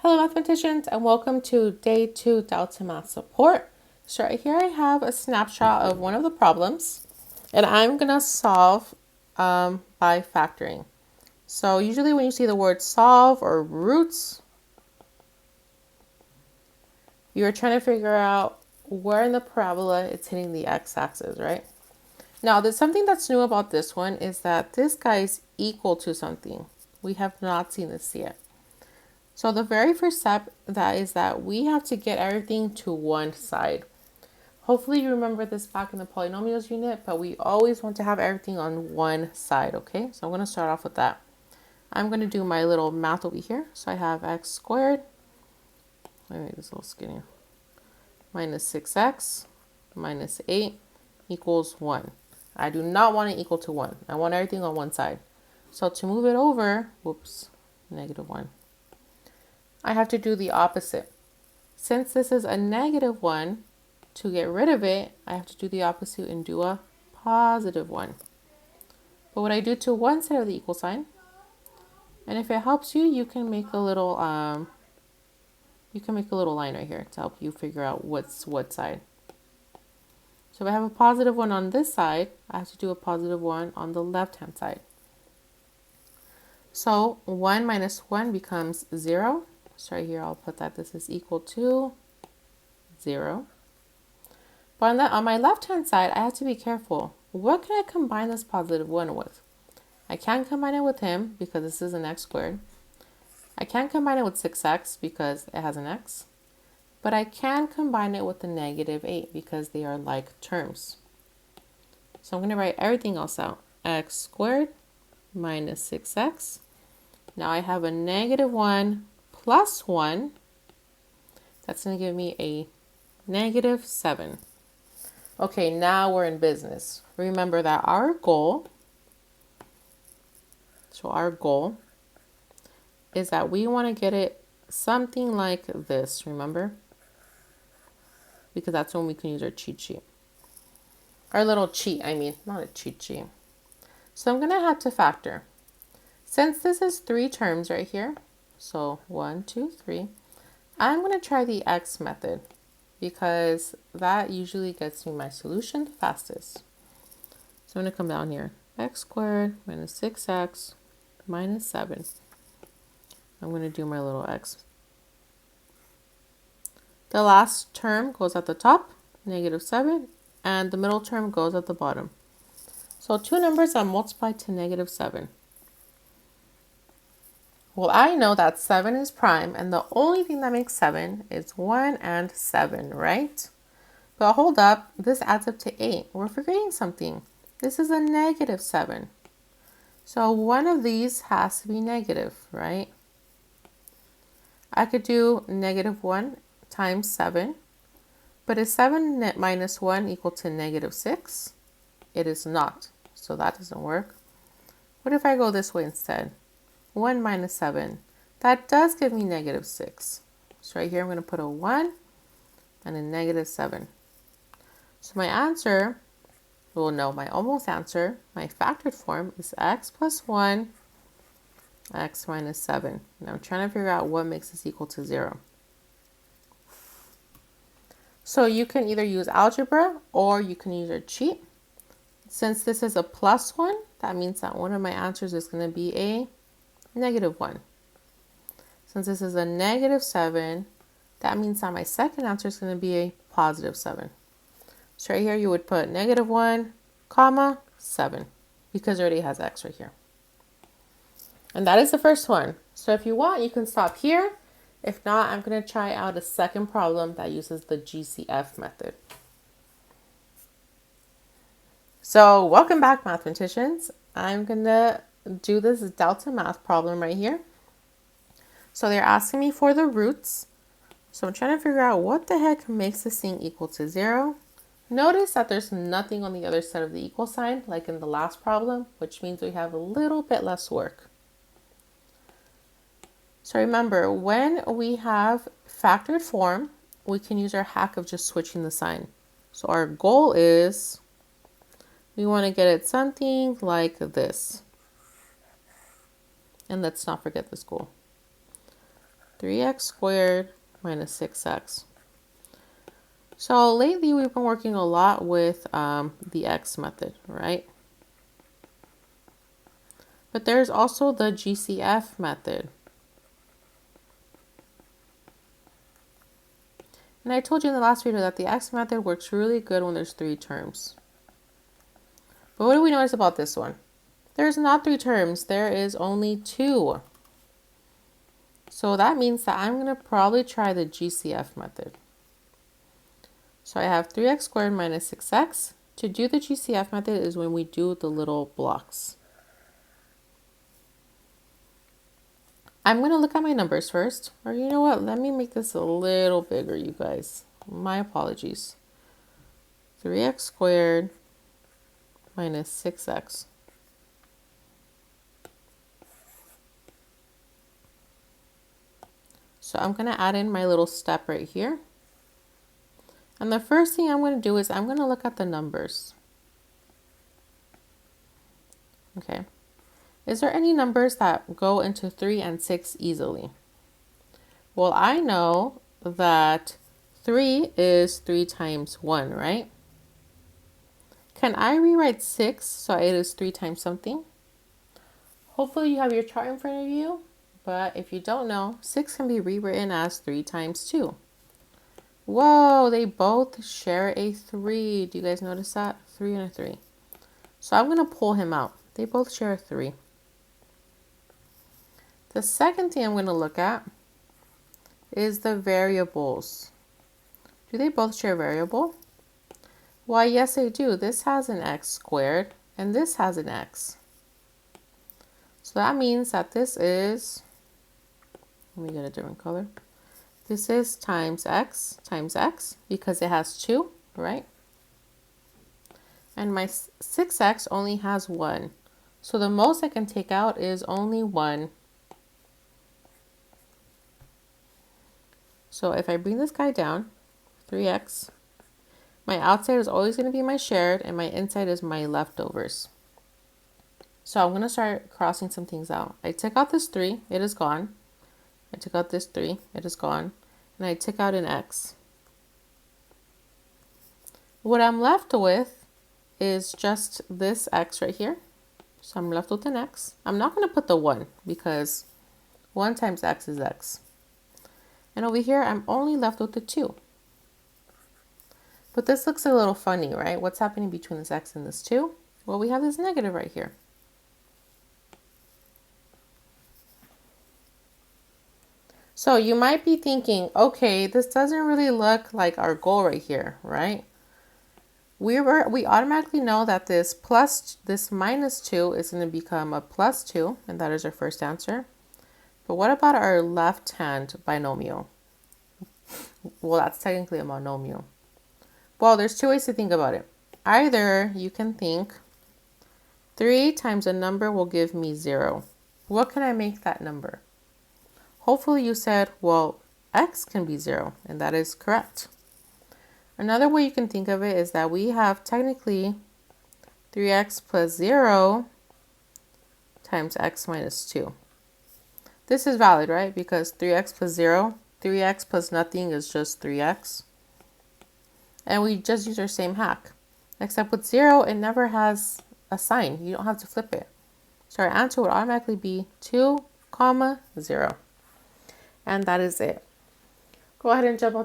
Hello mathematicians and welcome to day 2 Delta Math Support. So right here I have a snapshot of one of the problems and I'm going to solve by factoring. So usually when you see the word solve or roots, you're trying to figure out where in the parabola it's hitting the x-axis, right? Now there's something that's new about this one is that this guy is equal to something. We have not seen this yet. So the very first step that we have to get everything to one side. Hopefully you remember this back in the polynomials unit, but we always want to have everything on one side, okay? So I'm going to start off with that. I'm going to do my little math over here. So I have x squared, let me make this a little skinnier, minus 6x minus 8 equals 1. I do not want it equal to 1. I want everything on one side. So to move it over, whoops, negative 1. I have to do the opposite. Since this is a negative 1, to get rid of it, I have to do the opposite and do a positive 1. But what I do to one side of the equal sign, and if it helps you, you can make a little line right here to help you figure out what's what side. So if I have a positive 1 on this side, I have to do a positive 1 on the left-hand side. So 1 minus 1 becomes 0. So right here, I'll put that this is equal to 0. But on my left-hand side, I have to be careful. What can I combine this positive 1 with? I can't combine it with him because this is an x squared. I can't combine it with 6x because it has an x. But I can combine it with the negative 8 because they are like terms. So I'm going to write everything else out. X squared minus 6x. Now I have a negative 1 plus 1, that's going to give me a negative 7. Okay, now we're in business. Remember that our goal is that we want to get it something like this, remember? Because that's when we can use our cheat sheet. Our little cheat, not a cheat sheet. So I'm going to have to factor. Since this is 3 terms right here, so 1, 2, 3. I'm going to try the x method because that usually gets me my solution the fastest. So I'm going to come down here. X squared minus 6x minus 7. I'm going to do my little x. The last term goes at the top, negative 7, and the middle term goes at the bottom. So 2 numbers are multiplied to negative 7. Well, I know that 7 is prime, and the only thing that makes 7 is 1 and 7, right? But hold up, this adds up to 8. We're forgetting something. This is a negative 7. So one of these has to be negative, right? I could do negative 1 times 7, but is 7 minus 1 equal to negative 6? It is not, so that doesn't work. What if I go this way instead? 1 minus 7. That does give me negative 6. So right here I'm going to put a 1 and a negative 7. So my answer, well no, my almost answer, my factored form is x plus 1, x minus 7. And I'm trying to figure out what makes this equal to 0. So you can either use algebra or you can use your cheat. Since this is a plus 1, that means that one of my answers is going to be a negative 1. Since this is a negative 7, that means that my second answer is going to be a positive 7. So right here you would put negative 1, comma, 7, because it already has x right here. And that is the first one. So if you want, you can stop here. If not, I'm going to try out a second problem that uses the GCF method. So welcome back, mathematicians. I'm going to do this delta math problem right here. So they're asking me for the roots. So I'm trying to figure out what the heck makes this thing equal to 0. Notice that there's nothing on the other side of the equal sign like in the last problem, which means we have a little bit less work. So remember, when we have factored form, we can use our hack of just switching the sign. So our goal is we want to get it something like this. And let's not forget this goal. 3x squared minus 6x. So lately we've been working a lot with the x method, right? But there's also the GCF method. And I told you in the last video that the x method works really good when there's 3 terms. But what do we notice about this one? There's not 3 terms, there is only 2. So that means that I'm going to probably try the GCF method. So I have 3x squared minus 6x. To do the GCF method is when we do the little blocks. I'm going to look at my numbers first. Or you know what? Let me make this a little bigger, you guys. My apologies. 3x squared minus 6x. So I'm going to add in my little step right here. And the first thing I'm going to do is I'm going to look at the numbers. Okay. Is there any numbers that go into 3 and 6 easily? Well, I know that 3 is 3 times 1, right? Can I rewrite 6 so it is 3 times something? Hopefully you have your chart in front of you, but if you don't know, 6 can be rewritten as 3 times 2. Whoa, they both share a 3. Do you guys notice that? 3 and a 3. So I'm going to pull him out. They both share a 3. The second thing I'm going to look at is the variables. Do they both share a variable? Why, yes, they do. This has an x squared, and this has an x. So that means that this is, let me get a different color. This is times x, because it has 2, right? And my 6x only has 1. So the most I can take out is only 1. So if I bring this guy down, 3x, my outside is always going to be my shared, and my inside is my leftovers. So I'm going to start crossing some things out. I took out this 3, it is gone. I took out this 3, it is gone. And I took out an x. What I'm left with is just this x right here. So I'm left with an x. I'm not going to put the 1 because 1 times x is x. And over here, I'm only left with the 2. But this looks a little funny, right? What's happening between this x and this 2? Well, we have this negative right here. So you might be thinking, okay, this doesn't really look like our goal right here, right? We automatically know that this minus 2 is going to become a plus 2, and that is our first answer. But what about our left-hand binomial? Well, that's technically a monomial. Well, there's 2 ways to think about it. Either you can think 3 times a number will give me 0. What can I make that number? Hopefully you said, well, x can be 0, and that is correct. Another way you can think of it is that we have technically 3x plus 0 times x minus 2. This is valid, right? Because 3x plus 0, 3x plus nothing is just 3x. And we just use our same hack. Except with 0, it never has a sign. You don't have to flip it. So our answer would automatically be 2, 0. And that is it. Go ahead and jump up.